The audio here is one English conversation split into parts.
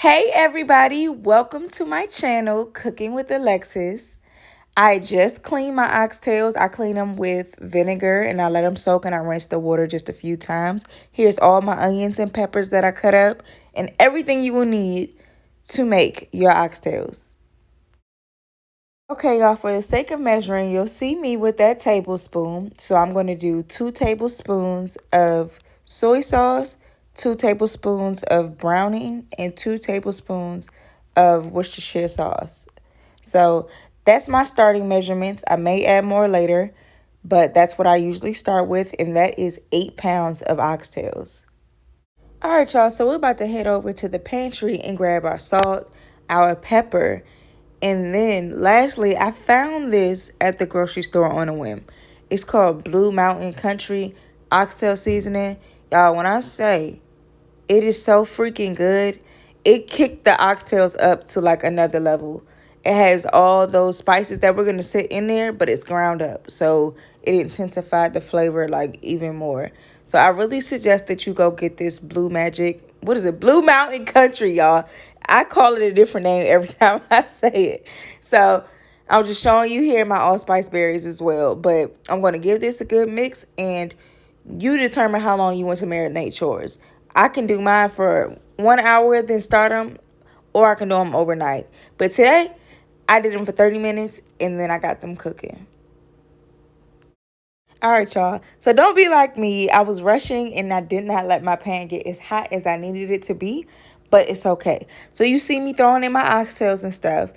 Hey everybody, welcome to my channel, Cooking with Alexis. I just cleaned my oxtails. I clean them with vinegar and I let them soak and I rinse the water just a few times. Here's all my onions and peppers that I cut up and everything you will need to make your oxtails. Okay, y'all, for the sake of measuring, you'll see me with that tablespoon. So I'm going to do 2 tablespoons of soy sauce, 2 tablespoons of browning, and 2 tablespoons of Worcestershire sauce. So that's my starting measurements. I may add more later, but that's what I usually start with, and that is 8 pounds of oxtails. All right, y'all, so we're about to head over to the pantry and grab our salt, our pepper, and then lastly, I found this at the grocery store on a whim. It's called Blue Mountain Country Oxtail Seasoning. Y'all, when I say it is so freaking good, it kicked the oxtails up to like another level. It has all those spices that we're going to sit in there, but it's ground up. So it intensified the flavor like even more. So I really suggest that you go get this Blue Magic. What is it? Blue Mountain Country, y'all. I call it a different name every time I say it. So I'm just showing you here my allspice berries as well. But I'm going to give this a good mix and you determine how long you want to marinate yours. I can do mine for 1 hour, then start them, or I can do them overnight. But today, I did them for 30 minutes, and then I got them cooking. All right, y'all. So don't be like me. I was rushing, and I did not let my pan get as hot as I needed it to be, but it's okay. So you see me throwing in my oxtails and stuff.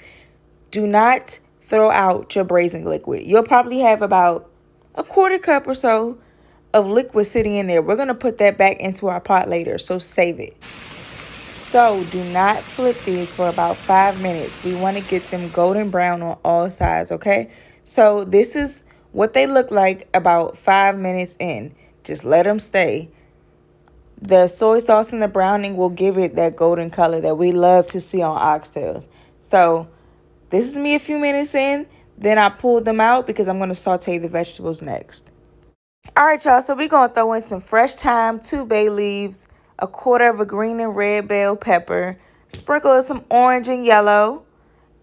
Do not throw out your braising liquid. You'll probably have about a quarter cup or so of liquid sitting in there. We're going to put that back into our pot later, so save it. So do not flip these for about 5 minutes. We want to get them golden brown on all sides, okay? So this is what they look like about 5 minutes in. Just let them stay. The soy sauce and the browning will give it that golden color that we love to see on oxtails. So this is me a few minutes in. Then I pulled them out because I'm going to saute the vegetables next. All right, y'all, so we're going to throw in some fresh thyme, 2 bay leaves, a quarter of a green and red bell pepper, sprinkle of some orange and yellow,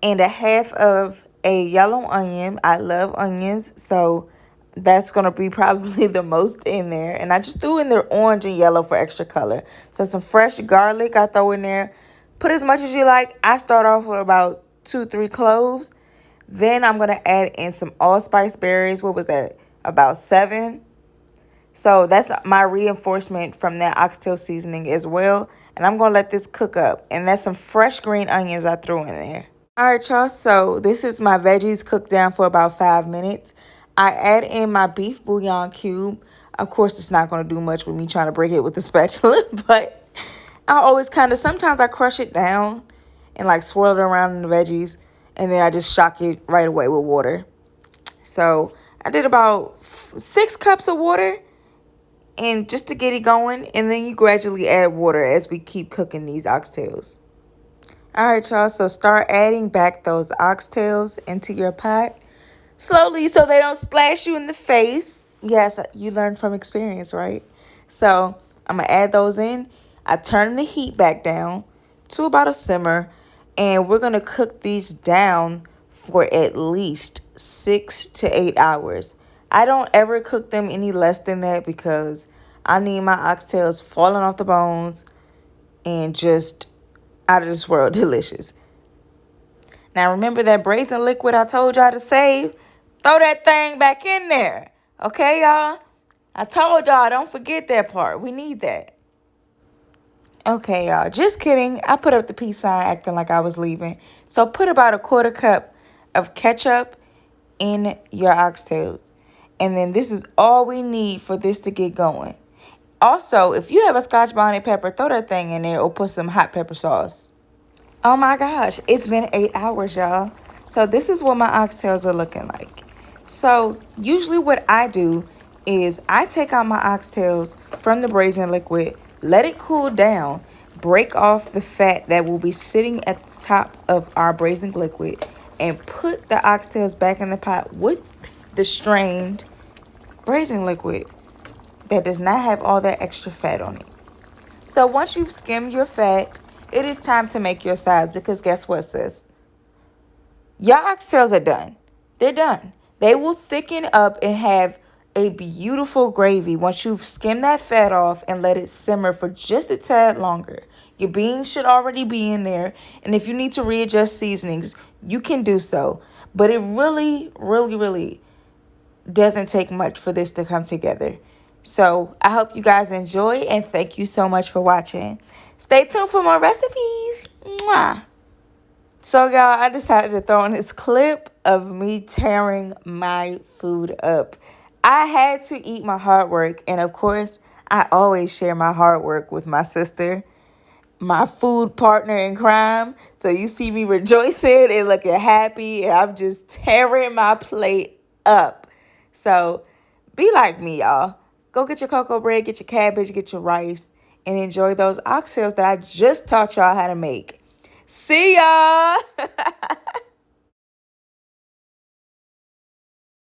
and a half of a yellow onion. I love onions, so that's going to be probably the most in there. And I just threw in there orange and yellow for extra color. So some fresh garlic I throw in there. Put as much as you like. I start off with about 2-3 cloves. Then I'm going to add in some allspice berries. What was that? About 7. So that's my reinforcement from that oxtail seasoning as well. And I'm going to let this cook up. And that's some fresh green onions I threw in there. All right, y'all. So this is my veggies cooked down for about 5 minutes. I add in my beef bouillon cube. Of course, it's not going to do much with me trying to break it with a spatula. But I always sometimes I crush it down and like swirl it around in the veggies. And then I just shock it right away with water. So I did about 6 cups of water. And just to get it going, and then you gradually add water as we keep cooking these oxtails. All right, y'all, so start adding back those oxtails into your pot slowly so they don't splash you in the face. Yes, you learned from experience, right? So I'm going to add those in. I turn the heat back down to about a simmer, and we're going to cook these down for at least 6 to 8 hours. I don't ever cook them any less than that because I need my oxtails falling off the bones and just out of this world delicious. Now remember that braising liquid I told y'all to save? Throw that thing back in there. Okay, y'all? I told y'all, don't forget that part. We need that. Okay, y'all, just kidding. I put up the peace sign acting like I was leaving. So put about a quarter cup of ketchup in your oxtails. And then this is all we need for this to get going. Also, if you have a Scotch bonnet pepper, throw that thing in there or put some hot pepper sauce. Oh my gosh, it's been 8 hours, y'all. So this is what my oxtails are looking like. So usually what I do is I take out my oxtails from the braising liquid, let it cool down, break off the fat that will be sitting at the top of our braising liquid, and put the oxtails back in the pot with the strained braising liquid that does not have all that extra fat on it. So once you've skimmed your fat, it is time to make your sides because guess what, sis? Your oxtails are done. They're done. They will thicken up and have a beautiful gravy once you've skimmed that fat off and let it simmer for just a tad longer. Your beans should already be in there. And if you need to readjust seasonings, you can do so. But it really, really, really doesn't take much for this to come together. So I hope you guys enjoy and thank you so much for watching. Stay tuned for more recipes. Mwah. So, y'all, I decided to throw in this clip of me tearing my food up. I had to eat my hard work. And, of course, I always share my hard work with my sister, my food partner in crime. So you see me rejoicing and looking happy. And I'm just tearing my plate up. So be like me, y'all. Go get your cocoa bread, get your cabbage, get your rice, and enjoy those oxtails that I just taught y'all how to make. See y'all.